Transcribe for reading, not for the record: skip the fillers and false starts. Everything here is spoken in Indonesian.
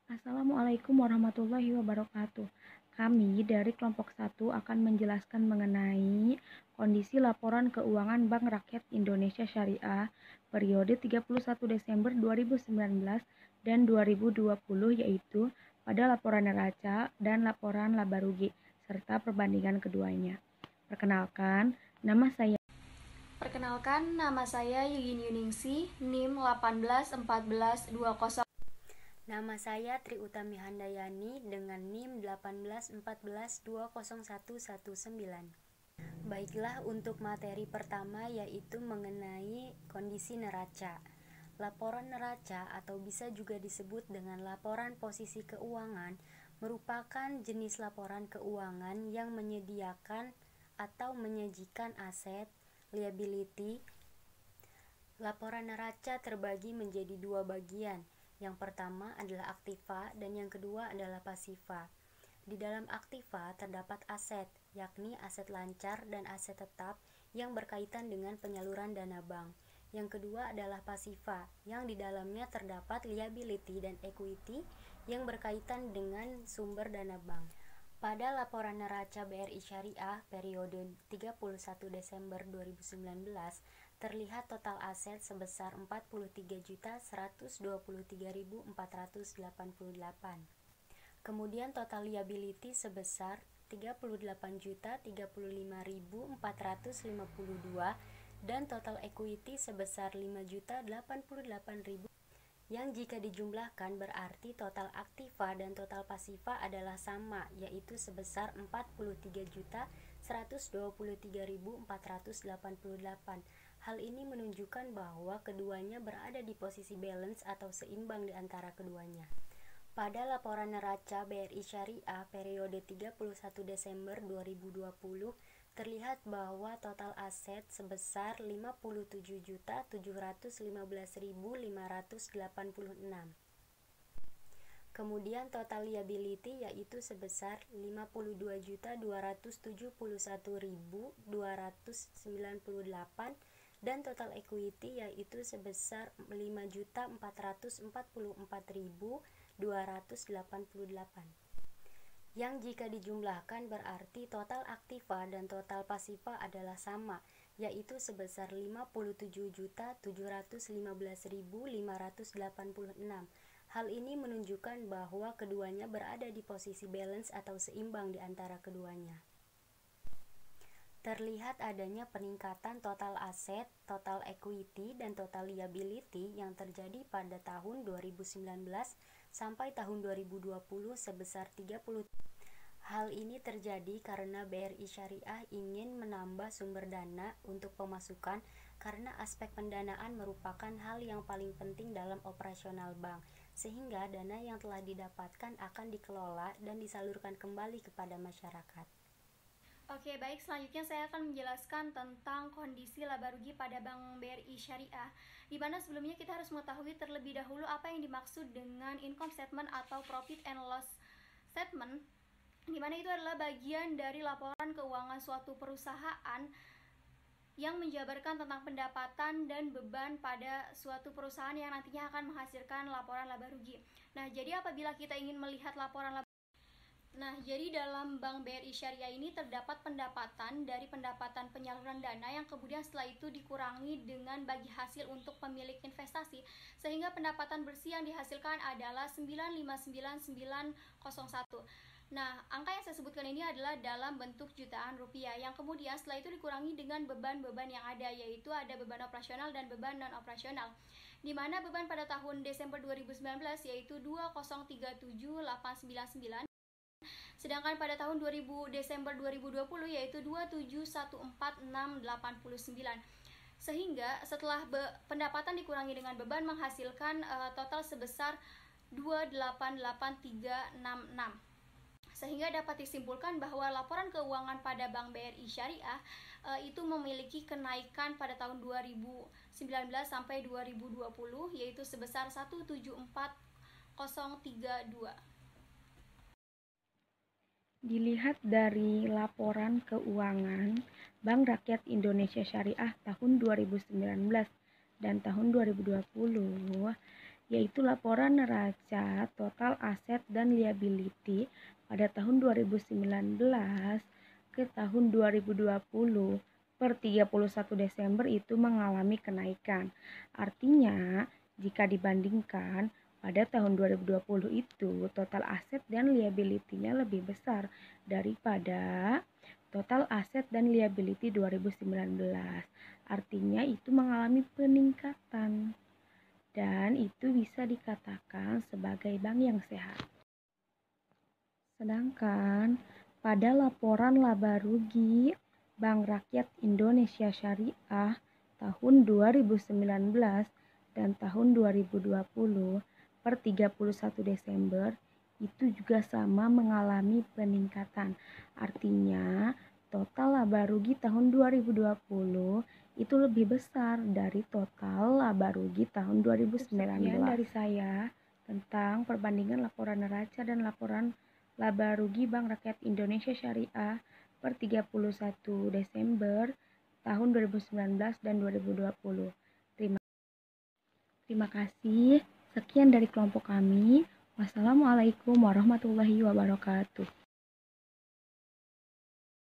Assalamualaikum warahmatullahi wabarakatuh. Kami dari kelompok 1 akan menjelaskan mengenai kondisi laporan keuangan Bank Rakyat Indonesia Syariah periode 31 Desember 2019 dan 2020, yaitu pada laporan neraca dan laporan laba rugi serta perbandingan keduanya. Perkenalkan, nama saya Yuyun Yuningsi, NIM 181420. Nama saya Tri Utami Handayani dengan NIM 1814201119. Baiklah, untuk materi pertama yaitu mengenai kondisi neraca. Laporan neraca atau bisa juga disebut dengan laporan posisi keuangan merupakan jenis laporan keuangan yang menyediakan atau menyajikan aset, liability. Laporan neraca terbagi menjadi dua bagian. Yang pertama adalah aktiva dan yang kedua adalah pasiva. Di dalam aktiva terdapat aset, yakni aset lancar dan aset tetap yang berkaitan dengan penyaluran dana bank. Yang kedua adalah pasiva, yang di dalamnya terdapat liability dan equity yang berkaitan dengan sumber dana bank. Pada laporan neraca BRI Syariah periode 31 Desember 2019, terlihat total aset sebesar 43.123.488. Kemudian total liability sebesar 38.035.452 dan total equity sebesar 5.088.000, yang jika dijumlahkan berarti total aktiva dan total pasiva adalah sama, yaitu sebesar 43.123.488. Hal ini menunjukkan bahwa keduanya berada di posisi balance atau seimbang di antara keduanya. Pada laporan neraca BRI Syariah periode 31 Desember 2020, terlihat bahwa total aset sebesar 57.715.586. Kemudian total liability yaitu sebesar 52.271.298 dan total equity yaitu sebesar 5.444.288. Yang jika dijumlahkan berarti total aktiva dan total pasiva adalah sama, yaitu sebesar 57.715.586. Hal ini menunjukkan bahwa keduanya berada di posisi balance atau seimbang di antara keduanya. Terlihat adanya peningkatan total aset, total equity, dan total liability yang terjadi pada tahun 2019 sampai tahun 2020 sebesar 30. Hal ini terjadi karena BRI Syariah ingin menambah sumber dana untuk pemasukan karena aspek pendanaan merupakan hal yang paling penting dalam operasional bank, sehingga dana yang telah didapatkan akan dikelola dan disalurkan kembali kepada masyarakat. Oke, baik. Selanjutnya saya akan menjelaskan tentang kondisi laba rugi pada Bank BRI Syariah, di mana sebelumnya kita harus mengetahui terlebih dahulu apa yang dimaksud dengan income statement atau profit and loss statement, di mana itu adalah bagian dari laporan keuangan suatu perusahaan yang menjabarkan tentang pendapatan dan beban pada suatu perusahaan yang nantinya akan menghasilkan laporan laba rugi. Nah, jadi apabila kita ingin melihat laporan laba, jadi dalam Bank BRI Syariah ini terdapat pendapatan dari pendapatan penyaluran dana yang kemudian setelah itu dikurangi dengan bagi hasil untuk pemilik investasi, sehingga pendapatan bersih yang dihasilkan adalah 959.901. Nah, angka yang saya sebutkan ini adalah dalam bentuk jutaan rupiah, yang kemudian setelah itu dikurangi dengan beban-beban yang ada, yaitu ada beban operasional dan beban non-operasional, di mana beban pada tahun Desember 2019 yaitu 2037899, sedangkan pada tahun Desember 2020 yaitu 2714689. Sehingga setelah pendapatan dikurangi dengan beban menghasilkan total sebesar 288366. Sehingga dapat disimpulkan bahwa laporan keuangan pada Bank BRI Syariah itu memiliki kenaikan pada tahun 2019 sampai 2020 yaitu sebesar 174032. Dilihat dari laporan keuangan Bank Rakyat Indonesia Syariah tahun 2019 dan tahun 2020, yaitu laporan neraca total aset dan liability pada tahun 2019 ke tahun 2020 per 31 Desember itu mengalami kenaikan. Artinya, jika dibandingkan pada tahun 2020 itu total aset dan liability-nya lebih besar daripada total aset dan liability 2019. Artinya itu mengalami peningkatan dan itu bisa dikatakan sebagai bank yang sehat. Sedangkan pada laporan laba rugi Bank Rakyat Indonesia Syariah tahun 2019 dan tahun 2020 per 31 Desember itu juga sama mengalami peningkatan. Artinya, total laba rugi tahun 2020 itu lebih besar dari total laba rugi tahun 2019. Sekian dari saya tentang perbandingan laporan neraca dan laporan laba rugi Bank Rakyat Indonesia Syariah per 31 Desember tahun 2019 dan 2020. Terima kasih. Sekian dari kelompok kami. Wassalamualaikum warahmatullahi wabarakatuh.